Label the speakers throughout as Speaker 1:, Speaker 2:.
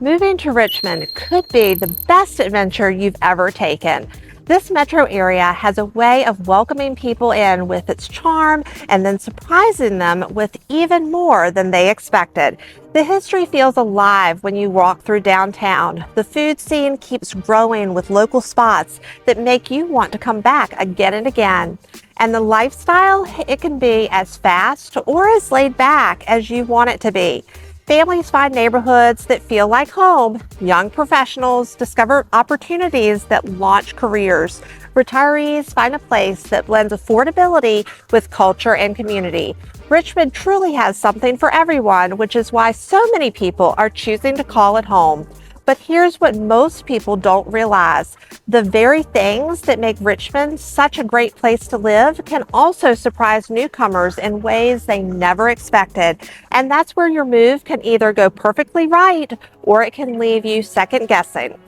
Speaker 1: Moving to Richmond could be the best adventure you've ever taken. This metro area has a way of welcoming people in with its charm and then surprising them with even more than they expected. The history feels alive when you walk through downtown. The food scene keeps growing with local spots that make you want to come back again and again. And the lifestyle, it can be as fast or as laid back as you want it to be. Families find neighborhoods that feel like home. Young professionals discover opportunities that launch careers. Retirees find a place that blends affordability with culture and community. Richmond truly has something for everyone, which is why so many people are choosing to call it home. But here's what most people don't realize. The very things that make Richmond such a great place to live can also surprise newcomers in ways they never expected. And that's where your move can either go perfectly right or it can leave you second guessing.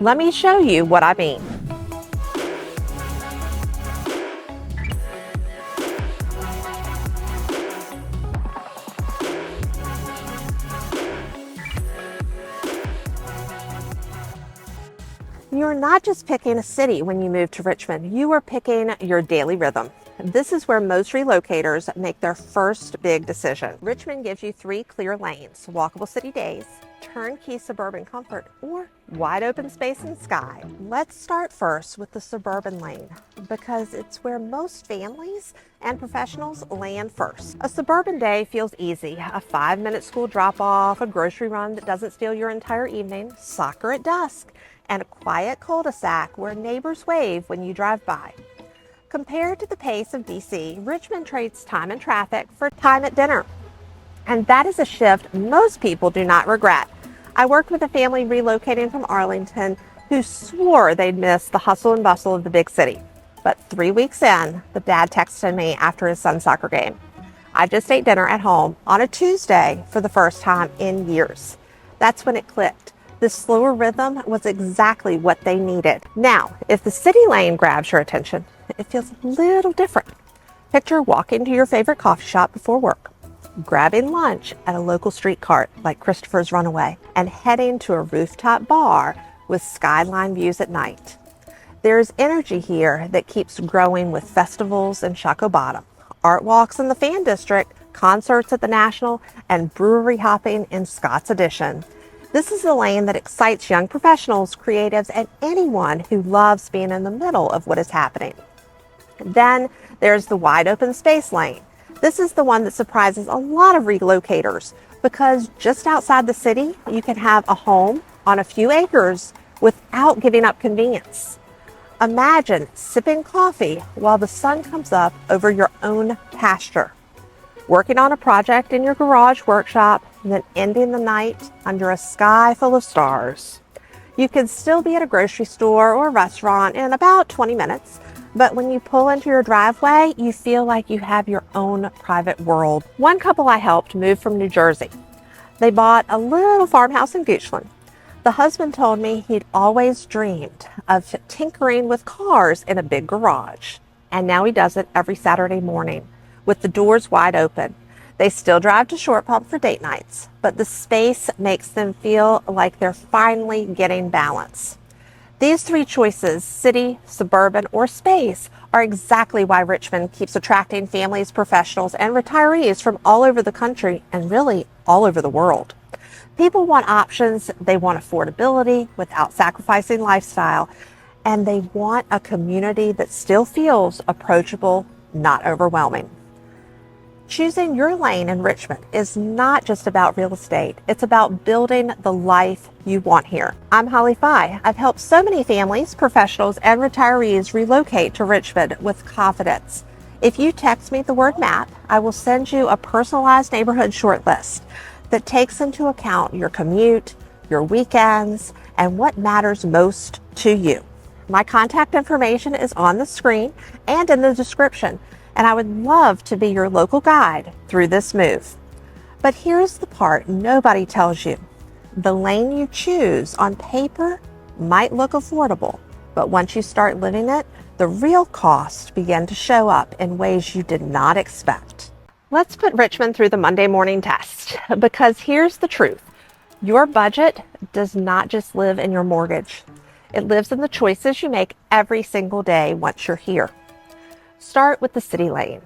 Speaker 1: Let me show you what I mean. You're not just picking a city when you move to Richmond, you are picking your daily rhythm. This is where most relocators make their first big decision. Richmond gives you 3 clear lanes: walkable city days, turnkey suburban comfort, or wide open space and sky. Let's start first with the suburban lane because it's where most families and professionals land first. A suburban day feels easy. A 5-minute school drop-off, a grocery run that doesn't steal your entire evening, soccer at dusk, and a quiet cul-de-sac where neighbors wave when you drive by. Compared to the pace of DC, Richmond trades time in traffic for time at dinner. And that is a shift most people do not regret. I worked with a family relocating from Arlington who swore they'd miss the hustle and bustle of the big city. But 3 weeks in, the dad texted me after his son's soccer game. "I just ate dinner at home on a Tuesday for the first time in years." That's when it clicked. This slower rhythm was exactly what they needed. Now, if the city lane grabs your attention, it feels a little different. Picture walking to your favorite coffee shop before work, grabbing lunch at a local street cart like Christopher's Runaway, and heading to a rooftop bar with skyline views at night. There's energy here that keeps growing with festivals in Shockoe Bottom, art walks in the Fan District, concerts at the National, and brewery hopping in Scott's Addition. This is a lane that excites young professionals, creatives, and anyone who loves being in the middle of what is happening. Then there's the wide open space lane. This is the one that surprises a lot of relocators because just outside the city, you can have a home on a few acres without giving up convenience. Imagine sipping coffee while the sun comes up over your own pasture, working on a project in your garage workshop, and then ending the night under a sky full of stars. You can still be at a grocery store or a restaurant in about 20 minutes, but when you pull into your driveway, you feel like you have your own private world. One couple I helped moved from New Jersey. They bought a little farmhouse in Goochland. The husband told me he'd always dreamed of tinkering with cars in a big garage, and now he does it every Saturday morning with the doors wide open. They still drive to Short Pump for date nights, but the space makes them feel like they're finally getting balance. These 3 choices, city, suburban, or space, are exactly why Richmond keeps attracting families, professionals, and retirees from all over the country and really all over the world. People want options, they want affordability without sacrificing lifestyle, and they want a community that still feels approachable, not overwhelming. Choosing your lane in Richmond is not just about real estate. It's about building the life you want here. I'm Holly Fye. I've helped so many families, professionals, and retirees relocate to Richmond with confidence. If you text me the word map, I will send you a personalized neighborhood shortlist that takes into account your commute, your weekends, and what matters most to you. My contact information is on the screen and in the description, and I would love to be your local guide through this move. But here's the part nobody tells you. The lane you choose on paper might look affordable, but once you start living it, the real costs begin to show up in ways you did not expect. Let's put Richmond through the Monday morning test, because here's the truth. Your budget does not just live in your mortgage. It lives in the choices you make every single day once you're here. Start with the city lane.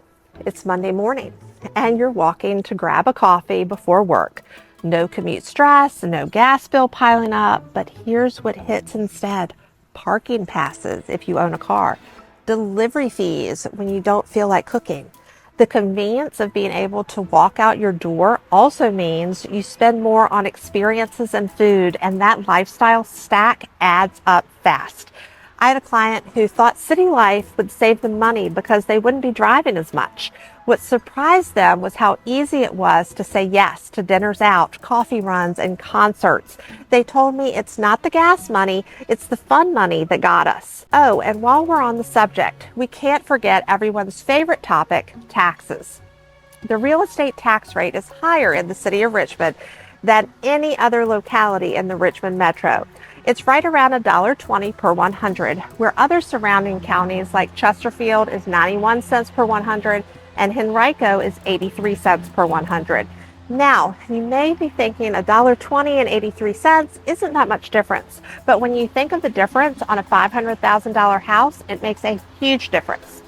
Speaker 1: It's Monday morning and you're walking to grab a coffee before work. No commute stress, no gas bill piling up, but here's what hits instead. Parking passes if you own a car, delivery fees when you don't feel like cooking. The convenience of being able to walk out your door also means you spend more on experiences and food, and that lifestyle stack adds up fast. I had a client who thought city life would save them money because they wouldn't be driving as much. What surprised them was how easy it was to say yes to dinners out, coffee runs, and concerts. They told me it's not the gas money, it's the fun money that got us. Oh, and while we're on the subject, we can't forget everyone's favorite topic, taxes. The real estate tax rate is higher in the city of Richmond than any other locality in the Richmond metro. It's right around $1.20 per 100, where other surrounding counties like Chesterfield is 91 cents per 100 and Henrico is 83 cents per 100. Now, you may be thinking $1.20 and 83 cents isn't that much difference, but when you think of the difference on a $500,000 house, it makes a huge difference.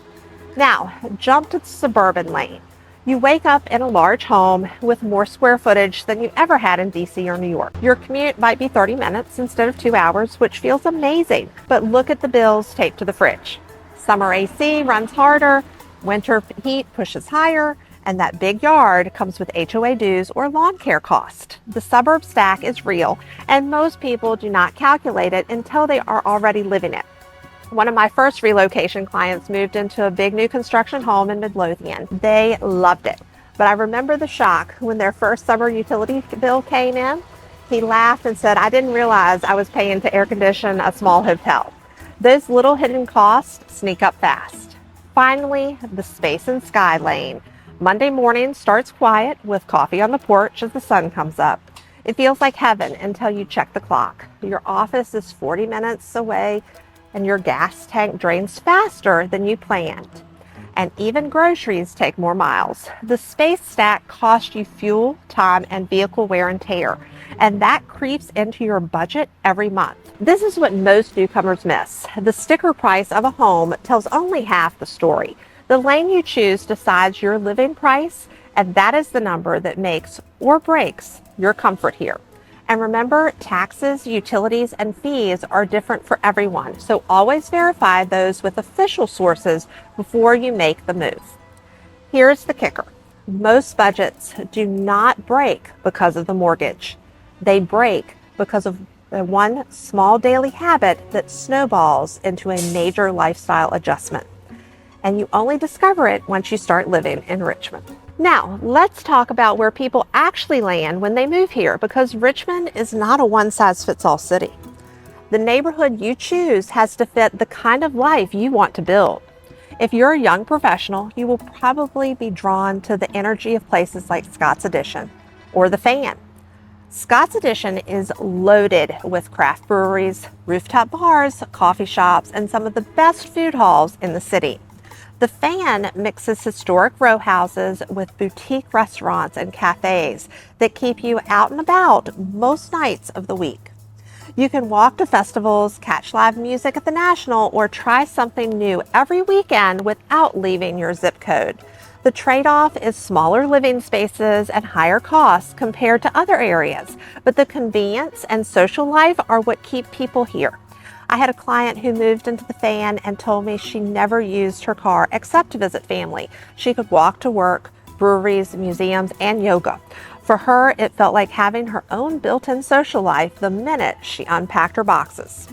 Speaker 1: Now, jump to the suburban lane. You wake up in a large home with more square footage than you ever had in DC or New York. Your commute might be 30 minutes instead of 2 hours, which feels amazing. But look at the bills taped to the fridge. Summer AC runs harder, winter heat pushes higher, and that big yard comes with HOA dues or lawn care cost. The suburb stack is real, and most people do not calculate it until they are already living it. One of my first relocation clients moved into a big new construction home in Midlothian. They loved it, but I remember the shock when their first summer utility bill came in. He laughed and said, "I didn't realize I was paying to air condition a small hotel." Those little hidden costs sneak up fast. Finally, the space and sky lane. Monday morning starts quiet with coffee on the porch as the sun comes up. It feels like heaven until you check the clock. Your office is 40 minutes away, and your gas tank drains faster than you planned. And even groceries take more miles. The space stack costs you fuel, time, and vehicle wear and tear, and that creeps into your budget every month. This is what most newcomers miss. The sticker price of a home tells only half the story. The lane you choose decides your living price, and that is the number that makes or breaks your comfort here. And remember, taxes, utilities, and fees are different for everyone, so always verify those with official sources before you make the move. Here's the kicker. Most budgets do not break because of the mortgage. They break because of the one small daily habit that snowballs into a major lifestyle adjustment. And you only discover it once you start living in Richmond. Now, let's talk about where people actually land when they move here, because Richmond is not a one-size-fits-all city. The neighborhood you choose has to fit the kind of life you want to build. If you're a young professional, you will probably be drawn to the energy of places like Scott's Addition or the Fan. Scott's Addition is loaded with craft breweries, rooftop bars, coffee shops, and some of the best food halls in the city. The Fan mixes historic row houses with boutique restaurants and cafes that keep you out and about most nights of the week. You can walk to festivals, catch live music at the National, or try something new every weekend without leaving your zip code. The trade-off is smaller living spaces and higher costs compared to other areas, but the convenience and social life are what keep people here. I had a client who moved into the Fan and told me she never used her car except to visit family. She could walk to work, breweries, museums, and yoga. For her, it felt like having her own built-in social life the minute she unpacked her boxes.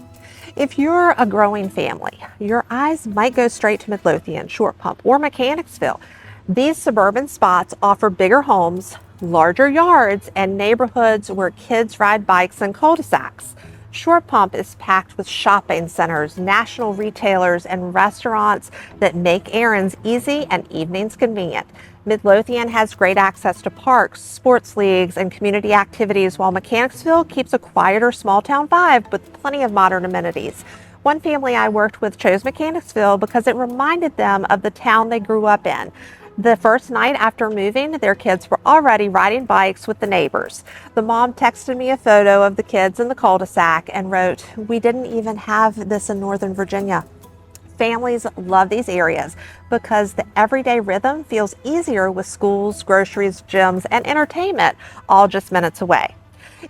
Speaker 1: If you're a growing family, your eyes might go straight to Midlothian, Short Pump, or Mechanicsville. These suburban spots offer bigger homes, larger yards, and neighborhoods where kids ride bikes and cul-de-sacs. Short Pump is packed with shopping centers, national retailers, and restaurants that make errands easy and evenings convenient. Midlothian has great access to parks, sports leagues, and community activities, while Mechanicsville keeps a quieter small-town vibe with plenty of modern amenities. One family I worked with chose Mechanicsville because it reminded them of the town they grew up in. The first night after moving, their kids were already riding bikes with the neighbors. The mom texted me a photo of the kids in the cul-de-sac and wrote, "We didn't even have this in Northern Virginia." Families love these areas because the everyday rhythm feels easier with schools, groceries, gyms, and entertainment all just minutes away.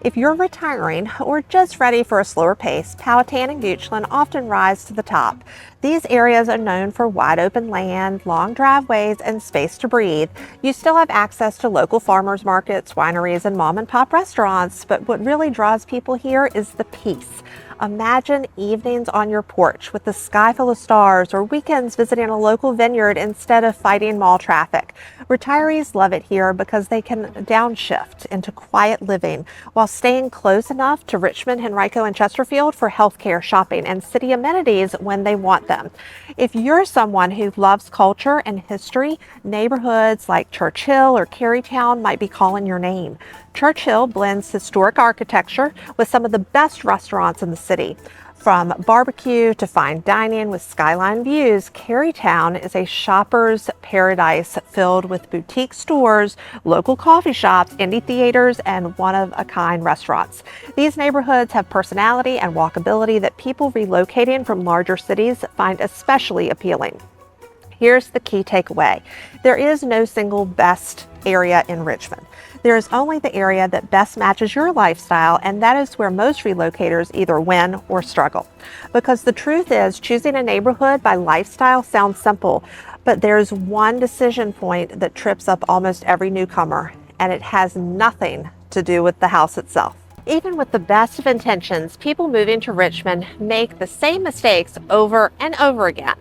Speaker 1: If you're retiring or just ready for a slower pace, Powhatan and Goochland often rise to the top. These areas are known for wide open land, long driveways, and space to breathe. You still have access to local farmers markets, wineries, and mom and pop restaurants, but what really draws people here is the peace. Imagine evenings on your porch with the sky full of stars, or weekends visiting a local vineyard instead of fighting mall traffic. Retirees love it here because they can downshift into quiet living while staying close enough to Richmond, Henrico, and Chesterfield for healthcare, shopping, and city amenities when they want them. If you're someone who loves culture and history, neighborhoods like Churchill or Carytown might be calling your name. Churchill blends historic architecture with some of the best restaurants in the city. From barbecue to fine dining with skyline views, Carytown is a shopper's paradise filled with boutique stores, local coffee shops, indie theaters, and one-of-a-kind restaurants. These neighborhoods have personality and walkability that people relocating from larger cities find especially appealing. Here's the key takeaway. There is no single best area in Richmond. There is only the area that best matches your lifestyle, and that is where most relocators either win or struggle. Because the truth is, choosing a neighborhood by lifestyle sounds simple, but there's one decision point that trips up almost every newcomer, and it has nothing to do with the house itself. Even with the best of intentions, people moving to Richmond make the same mistakes over and over again.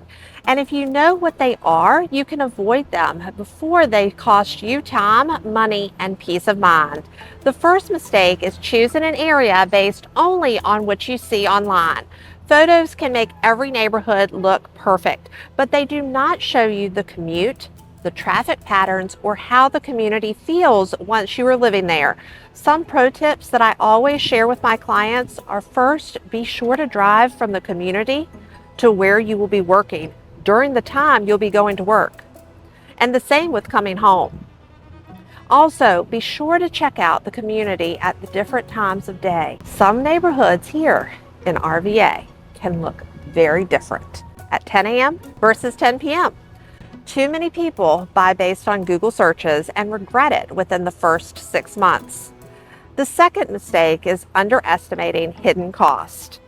Speaker 1: And if you know what they are, you can avoid them before they cost you time, money, and peace of mind. The first mistake is choosing an area based only on what you see online. Photos can make every neighborhood look perfect, but they do not show you the commute, the traffic patterns, or how the community feels once you are living there. Some pro tips that I always share with my clients are: first, be sure to drive from the community to where you will be working during the time you'll be going to work. And the same with coming home. Also, be sure to check out the community at the different times of day. Some neighborhoods here in RVA can look very different at 10 a.m. versus 10 p.m. Too many people buy based on Google searches and regret it within the first 6 months. The second mistake is underestimating hidden cost.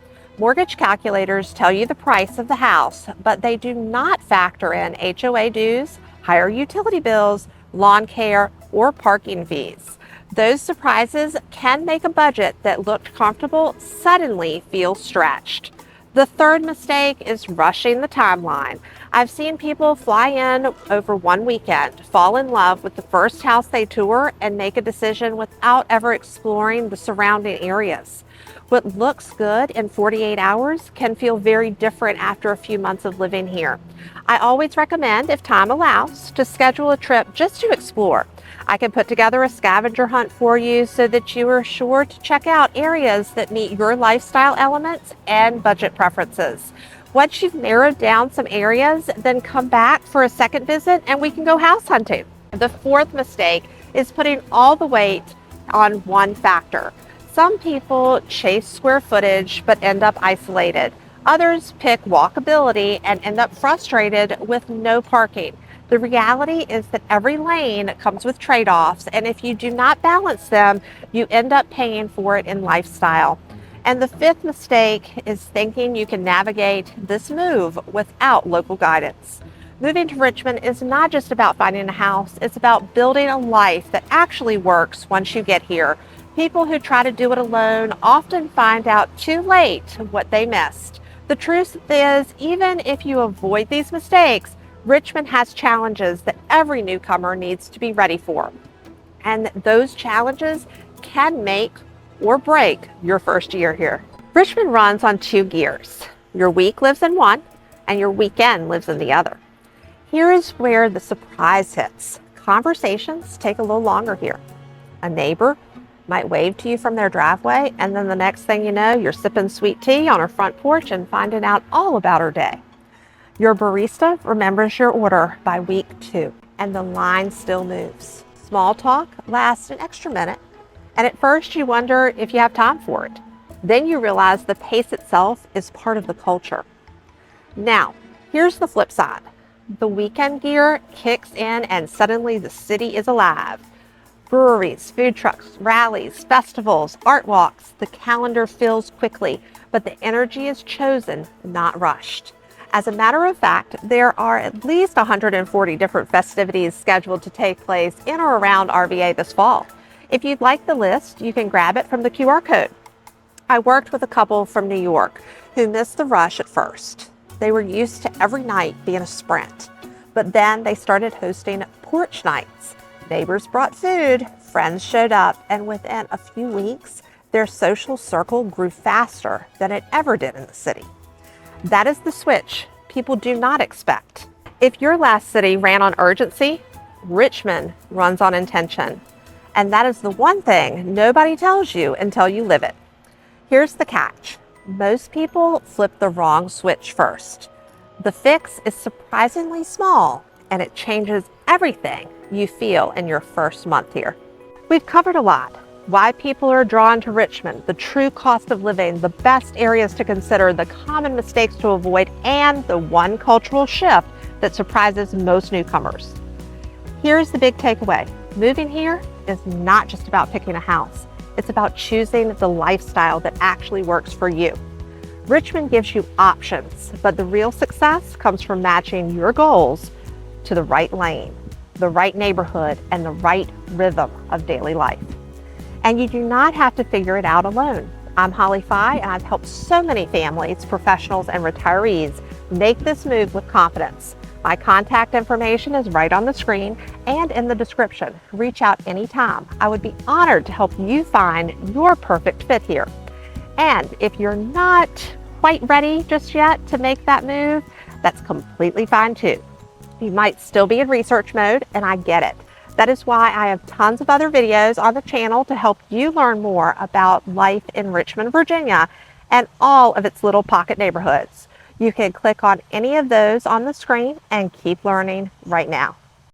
Speaker 1: Mortgage calculators tell you the price of the house, but they do not factor in HOA dues, higher utility bills, lawn care, or parking fees. Those surprises can make a budget that looked comfortable suddenly feel stretched. The third mistake is rushing the timeline. I've seen people fly in over one weekend, fall in love with the first house they tour, and make a decision without ever exploring the surrounding areas. What looks good in 48 hours can feel very different after a few months of living here. I always recommend, if time allows, to schedule a trip just to explore. I can put together a scavenger hunt for you so that you are sure to check out areas that meet your lifestyle elements and budget preferences. Once you've narrowed down some areas, then come back for a second visit and we can go house hunting. The fourth mistake is putting all the weight on one factor. Some people chase square footage but end up isolated. Others pick walkability and end up frustrated with no parking. The reality is that every lane comes with trade-offs, and if you do not balance them, you end up paying for it in lifestyle. And the fifth mistake is thinking you can navigate this move without local guidance. Moving to Richmond is not just about finding a house, it's about building a life that actually works once you get here. People who try to do it alone often find out too late what they missed. The truth is, even if you avoid these mistakes, Richmond has challenges that every newcomer needs to be ready for. And those challenges can make or break your first year here. Richmond runs on 2 gears. Your week lives in one, and your weekend lives in the other. Here is where the surprise hits. Conversations take a little longer here. A neighbor might wave to you from their driveway, and then the next thing you know, you're sipping sweet tea on her front porch and finding out all about her day. Your barista remembers your order by week 2. and the line still moves. Small talk lasts an extra minute, and at first you wonder if you have time for it. Then you realize the pace itself is part of the culture. Now, here's the flip side. The weekend gear kicks in and suddenly the city is alive. Breweries, food trucks, rallies, festivals, art walks. The calendar fills quickly, but the energy is chosen, not rushed. As a matter of fact, there are at least 140 different festivities scheduled to take place in or around RVA this fall. If you'd like the list, you can grab it from the QR code. I worked with a couple from New York who missed the rush at first. They were used to every night being a sprint, but then they started hosting porch nights. Neighbors brought food, friends showed up, and within a few weeks, their social circle grew faster than it ever did in the city. That is the switch people do not expect. If your last city ran on urgency, Richmond runs on intention. And that is the one thing nobody tells you until you live it. Here's the catch. Most people flip the wrong switch first. The fix is surprisingly small, and it changes everything you feel in your first month here. We've covered a lot. Why people are drawn to Richmond, the true cost of living, the best areas to consider, the common mistakes to avoid, and the one cultural shift that surprises most newcomers. Here's the big takeaway. Moving here is not just about picking a house. It's about choosing the lifestyle that actually works for you. Richmond gives you options, but the real success comes from matching your goals to the right lane, the right neighborhood, and the right rhythm of daily life. And you do not have to figure it out alone. I'm Holly Fye, and I've helped so many families, professionals, and retirees make this move with confidence. My contact information is right on the screen and in the description. Reach out anytime. I would be honored to help you find your perfect fit here. And if you're not quite ready just yet to make that move, that's completely fine too. You might still be in research mode, and I get it. That is why I have tons of other videos on the channel to help you learn more about life in Richmond, Virginia, and all of its little pocket neighborhoods. You can click on any of those on the screen and keep learning right now.